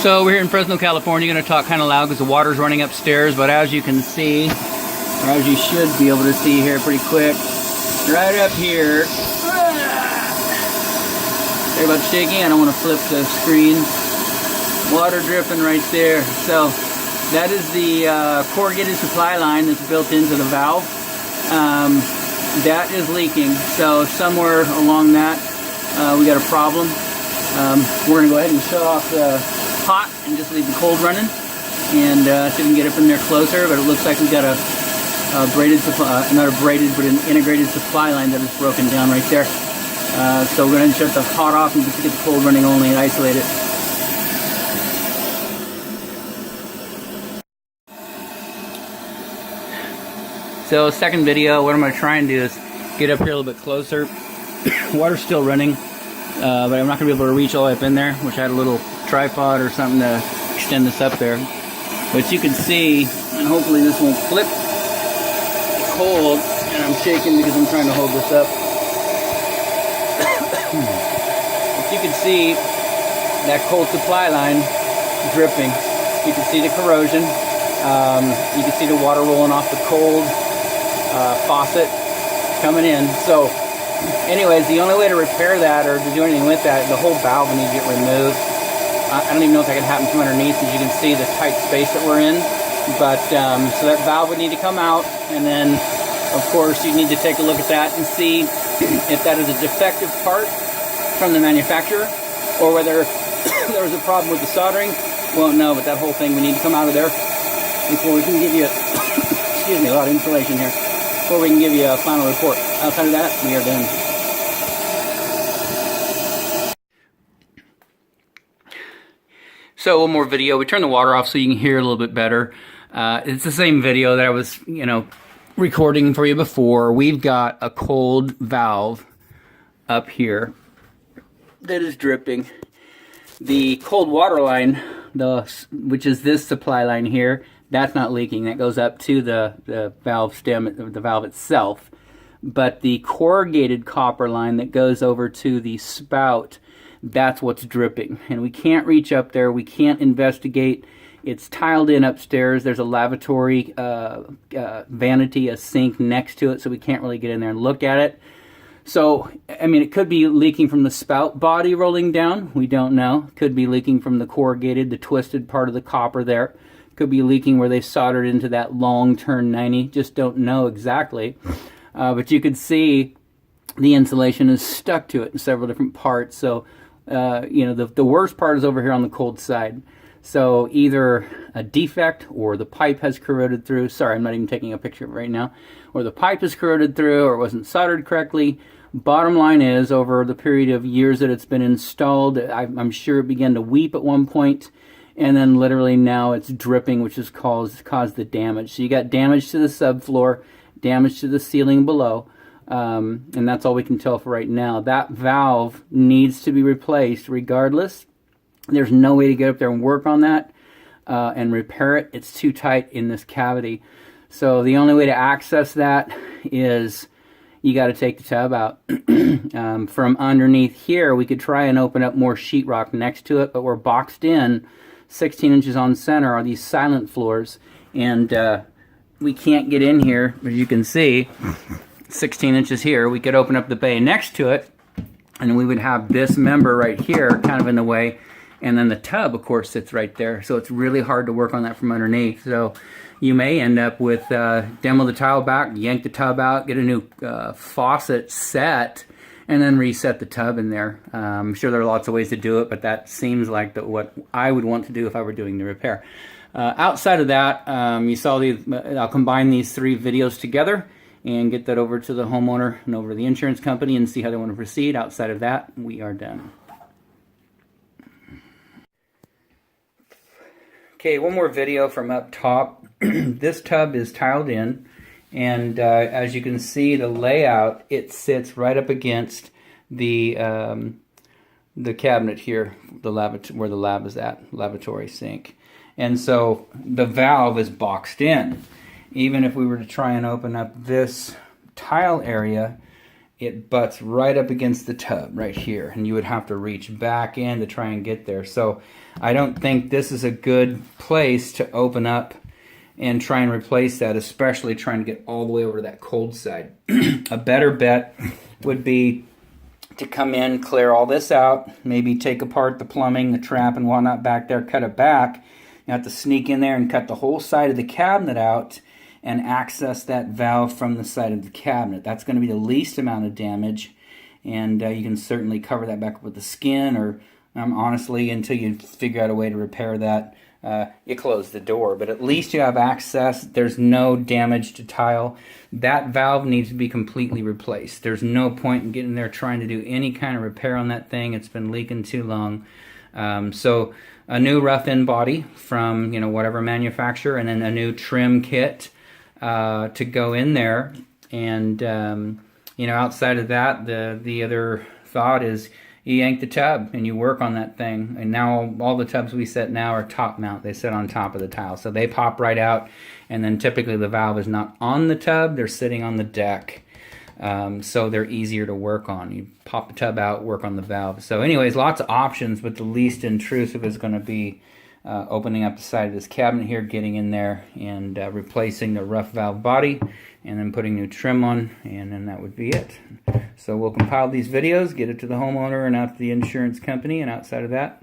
So we're here in Fresno, California. Going to talk kind of loud because the water's running upstairs, but as you can see, or as you should be able to see here pretty quick, right up here, sorry about shaking, I don't want to flip the screen, water dripping right there. So that is the corrugated supply line that's built into the valve. That is leaking, so somewhere along that we got a problem. We're going to go ahead and shut off the hot and just leave the cold running and see if we can get it from there closer, but it looks like we've got a braided supply, not a braided, but an integrated supply line that is broken down right there. So we're going to shut the hot off and just get the cold running only and isolate it. So second video, what I'm going to try and do is get up here a little bit closer. Water's still running, but I'm not going to be able to reach all the way up in there. Wish I had a little tripod or something to extend this up there. But you can see, and hopefully this won't flip. It's cold, and I'm shaking because I'm trying to hold this up. But you can see that cold supply line dripping. You can see the corrosion. You can see the water rolling off the cold faucet coming in. So anyways, the only way to repair that or to do anything with that, the whole valve will need to get removed. I don't even know if that can happen from underneath. As you can see the tight space that we're in. But so that valve would need to come out, and then of course you need to take a look at that and see if that is a defective part from the manufacturer or whether there was a problem with the soldering. Won't know, but that whole thing we need to come out of there before we can give you excuse me, a lot of insulation here, before we can give you a final report. Outside of that, we are done. So one more video. We turn the water off so you can hear a little bit better. It's the same video that I was, recording for you before. We've got a cold valve up here that is dripping. The cold water line, which is this supply line here, that's not leaking. That goes up to the valve stem, the valve itself. But the corrugated copper line that goes over to the spout, that's what's dripping. And we can't reach up there. We can't investigate. It's tiled in upstairs. There's a lavatory vanity, a sink next to it, so we can't really get in there and look at it. So, I mean, it could be leaking from the spout body rolling down. We don't know. Could be leaking from the corrugated, the twisted part of the copper there. Could be leaking where they soldered into that long turn 90. Just don't know exactly. But you could see the insulation is stuck to it in several different parts. So, the worst part is over here on the cold side. So either a defect or the pipe has corroded through. Sorry, I'm not even taking a picture of it right now. Or the pipe is corroded through or it wasn't soldered correctly. Bottom line is, over the period of years that it's been installed, I'm sure it began to weep at one point, and then literally now it's dripping, which has caused the damage. So you got damage to the subfloor, damage to the ceiling below, and that's all we can tell for right now. That valve needs to be replaced regardless. There's no way to get up there and work on that and repair it. It's too tight in this cavity. So the only way to access that is you got to take the tub out. From underneath here, we could try and open up more sheetrock next to it, but we're boxed in. 16 inches on center are these silent floors, and we can't get in here. As you can see, 16 inches here. We could open up the bay next to it, and we would have this member right here kind of in the way. And then the tub, of course, sits right there. So it's really hard to work on that from underneath. So you may end up with demo the tile back, yank the tub out, get a new faucet set, and then reset the tub in there. I'm sure there are lots of ways to do it, but that seems like what I would want to do if I were doing the repair. Outside of that, you saw I'll combine these three videos together and get that over to the homeowner and over to the insurance company and see how they want to proceed. Outside of that, we are done. Okay, one more video from up top. This tub is tiled in, and as you can see, the layout, it sits right up against the cabinet here, where the lab is at, lavatory sink. And so the valve is boxed in. Even if we were to try and open up this tile area, it butts right up against the tub right here, and you would have to reach back in to try and get there. So I don't think this is a good place to open up and try and replace that, especially trying to get all the way over to that cold side. A better bet would be to come in, clear all this out, maybe take apart the plumbing, the trap and whatnot back there, cut it back. You have to sneak in there and cut the whole side of the cabinet out and access that valve from the side of the cabinet. That's going to be the least amount of damage, and you can certainly cover that back up with the skin, or honestly, until you figure out a way to repair that, you close the door. But at least you have access. There's no damage to tile. That valve needs to be completely replaced. There's no point in getting there trying to do any kind of repair on that thing. It's been leaking too long. So a new rough end body from whatever manufacturer, and then a new trim kit to go in there. And outside of that, the other thought is you yank the tub and you work on that thing. And now all the tubs we set now are top mount. They sit on top of the tile, so they pop right out. And then typically the valve is not on the tub, they're sitting on the deck. So they're easier to work on. You pop the tub out, work on the valve. So anyways, lots of options, but the least intrusive is going to be opening up the side of this cabinet here, getting in there and replacing the rough valve body, and then putting new trim on, and then that would be it. So we'll compile these videos, get it to the homeowner and out to the insurance company, and outside of that,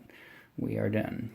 we are done.